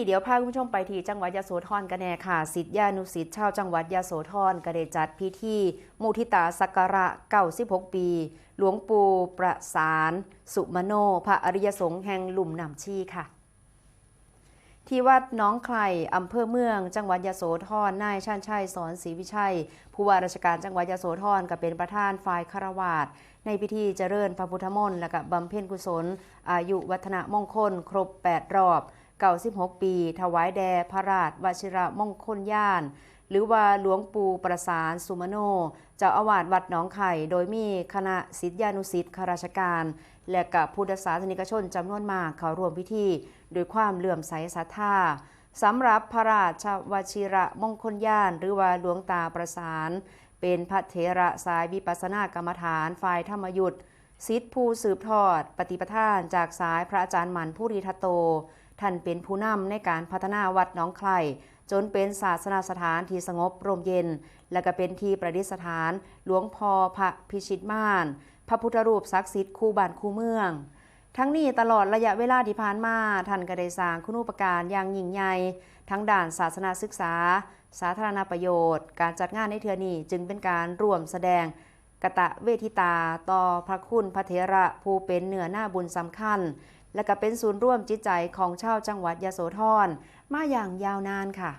เดี๋ยวพาคุณผู้ชมไปที่จังหวัดยโสธรกันแน่ค่ะศิษยานุศิษย์ชาวจังหวัดยโสธรก็ได้จัดพิธีมุทิตาสักการะ96ปีหลวงปู่ประสานสุมโนพระอริยสงฆ์แห่งหลุ่มน้ำชีค่ะที่วัดน้องไคร่อำเภอเมืองจังหวัดยโสธรนายชาญชัยสอนศรีวิชัยผู้ว่าราชการจังหวัดยโสธรก็เป็นประธานฝ่ายคฤหัสถ์ในพิธีเจริญพระพุทธมนต์และก็บำเพ็ญกุศลอายุวัฒนมงคลครบ8รอบ96ปีถวายแด่พระราชวชิรมงคลญาณหรือว่าหลวงปู่ประสานสุมโนเจ้าอาวาสวัดหนองไข่โดยมีคณะศิษยานุศิษย์ข้าราชการและกับพุทธศาสนิกชนจำนวนมากเข้าร่วมพิธีโดยความเลื่อมใสศรัทธาสำหรับพระราชวชิรมงคลญาณหรือว่าหลวงตาประสานเป็นพระเถระสายวิปัสสนากรรมฐานฝ่ายธรรมยุทธศิษย์ผู้สืบทอดปฏิปทานจากสายพระอาจารย์หมั่นภูริทัตโตท่านเป็นผู้นำในการพัฒนาวัดหนองไคร่จนเป็นศาสนสถานที่สงบร่มเย็นและก็เป็นที่ประดิษฐานหลวงพ่อพระพิชิตม่านพระพุทธรูปศักดิ์สิทธิ์คู่บ้านคู่เมืองทั้งนี้ตลอดระยะเวลาที่ผ่านมาท่านก็ได้สร้างคุณูปการอย่างยิ่งใหญ่ทั้งด้านศาสนาศึกษาสาธารณประโยชน์การจัดงานในเทื่อนี้จึงเป็นการร่วมแสดงกตเวทิตาต่อพระคุณพระเถระผู้เป็นเนื้อหน้าบุญสำคัญและก็เป็นศูนย์ร่วมจิตใจของชาวจังหวัดยโสธรมาอย่างยาวนานค่ะ